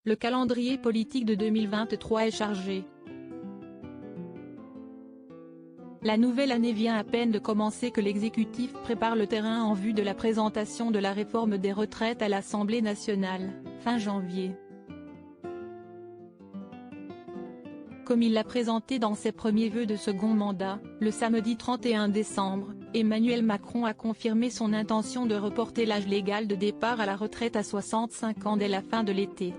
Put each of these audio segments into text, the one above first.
Le calendrier politique de 2023 est chargé. La nouvelle année vient à peine de commencer que l'exécutif prépare le terrain en vue de la présentation de la réforme des retraites à l'Assemblée nationale, fin janvier. Comme il l'a présenté dans ses premiers vœux de second mandat, le samedi 31 décembre, Emmanuel Macron a confirmé son intention de reporter l'âge légal de départ à la retraite à 65 ans dès la fin de l'été.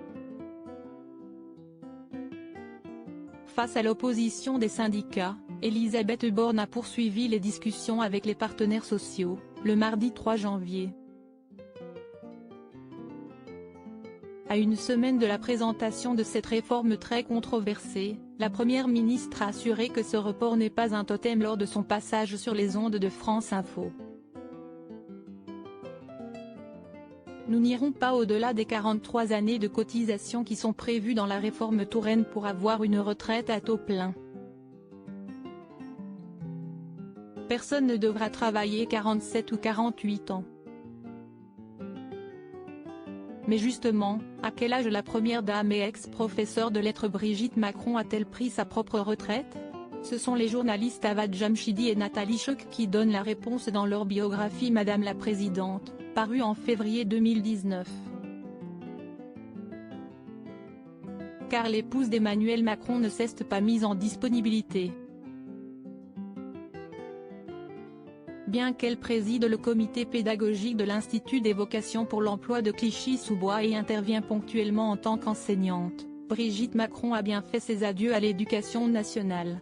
Face à l'opposition des syndicats, Elisabeth Borne a poursuivi les discussions avec les partenaires sociaux, le mardi 3 janvier. À une semaine de la présentation de cette réforme très controversée, la Première ministre a assuré que ce report n'est pas un totem lors de son passage sur les ondes de France Info. Nous n'irons pas au-delà des 43 années de cotisation qui sont prévues dans la réforme Touraine pour avoir une retraite à taux plein. Personne ne devra travailler 47 ou 48 ans. Mais justement, à quel âge la première dame et ex-professeure de lettres Brigitte Macron a-t-elle pris sa propre retraite? Ce sont les journalistes Avad Jamshidi et Nathalie Chouk qui donnent la réponse dans leur biographie Madame la Présidente, parue en février 2019. Car l'épouse d'Emmanuel Macron ne s'est pas mise en disponibilité. Bien qu'elle préside le comité pédagogique de l'Institut des vocations pour l'emploi de Clichy-sous-Bois et intervient ponctuellement en tant qu'enseignante, Brigitte Macron a bien fait ses adieux à l'éducation nationale.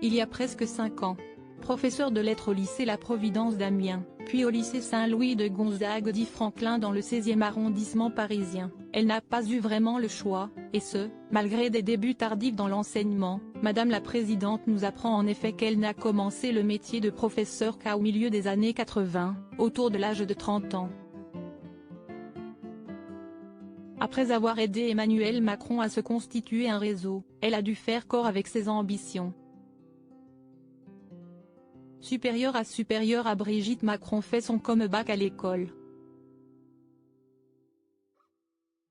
Il y a presque 5 ans, professeure de lettres au lycée La Providence d'Amiens, puis au lycée Saint-Louis de Gonzague dit Franklin dans le 16e arrondissement parisien, elle n'a pas eu vraiment le choix, et ce, malgré des débuts tardifs dans l'enseignement. Madame la Présidente nous apprend en effet qu'elle n'a commencé le métier de professeur qu'au milieu des années 80, autour de l'âge de 30 ans. Après avoir aidé Emmanuel Macron à se constituer un réseau, elle a dû faire corps avec ses ambitions. Supérieure à Brigitte Macron fait son comeback à l'école.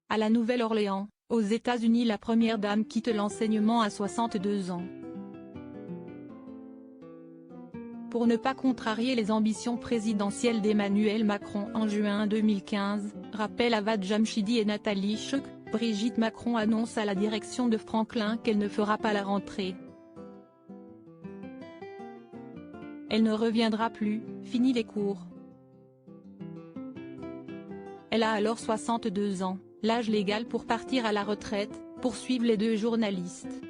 À la Nouvelle-Orléans, aux États-Unis, la première dame quitte l'enseignement à 62 ans. Pour ne pas contrarier les ambitions présidentielles d'Emmanuel Macron en juin 2015, rappelle Avad Jamshidi et Nathalie Chouk, Brigitte Macron annonce à la direction de Franklin qu'elle ne fera pas la rentrée. Elle ne reviendra plus, fini les cours. Elle a alors 62 ans, l'âge légal pour partir à la retraite, poursuivent les deux journalistes.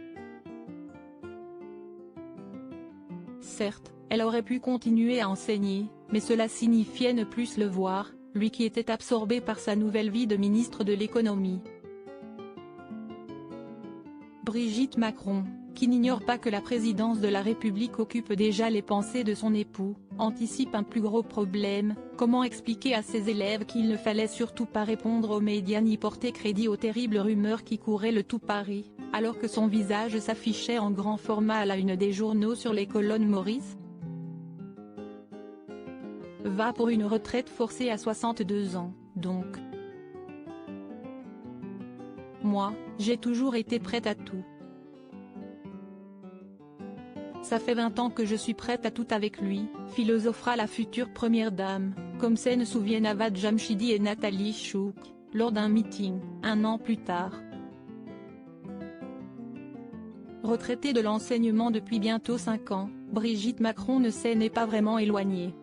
Certes, elle aurait pu continuer à enseigner, mais cela signifiait ne plus le voir, lui qui était absorbé par sa nouvelle vie de ministre de l'économie. Brigitte Macron, qui n'ignore pas que la présidence de la République occupe déjà les pensées de son époux, anticipe un plus gros problème: comment expliquer à ses élèves qu'il ne fallait surtout pas répondre aux médias ni porter crédit aux terribles rumeurs qui couraient le tout Paris, alors que son visage s'affichait en grand format à la une des journaux sur les colonnes Maurice. Va pour une retraite forcée à 62 ans, donc. Moi, j'ai toujours été prête à tout. Ça fait 20 ans que je suis prête à tout avec lui, philosophera la future première dame, comme s'en souviennent Avad Jamshidi et Nathalie Chouk, lors d'un meeting, 1 an plus tard. Retraitée de l'enseignement depuis bientôt 5 ans, Brigitte Macron n'est pas vraiment éloignée.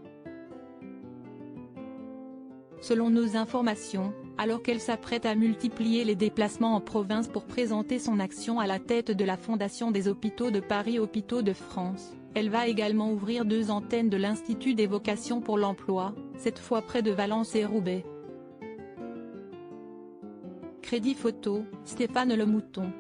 Selon nos informations, alors qu'elle s'apprête à multiplier les déplacements en province pour présenter son action à la tête de la Fondation des Hôpitaux de Paris Hôpitaux de France, elle va également ouvrir 2 antennes de l'Institut des vocations pour l'emploi, cette fois près de Valence et Roubaix. Crédit photo, Stéphane Le Mouton.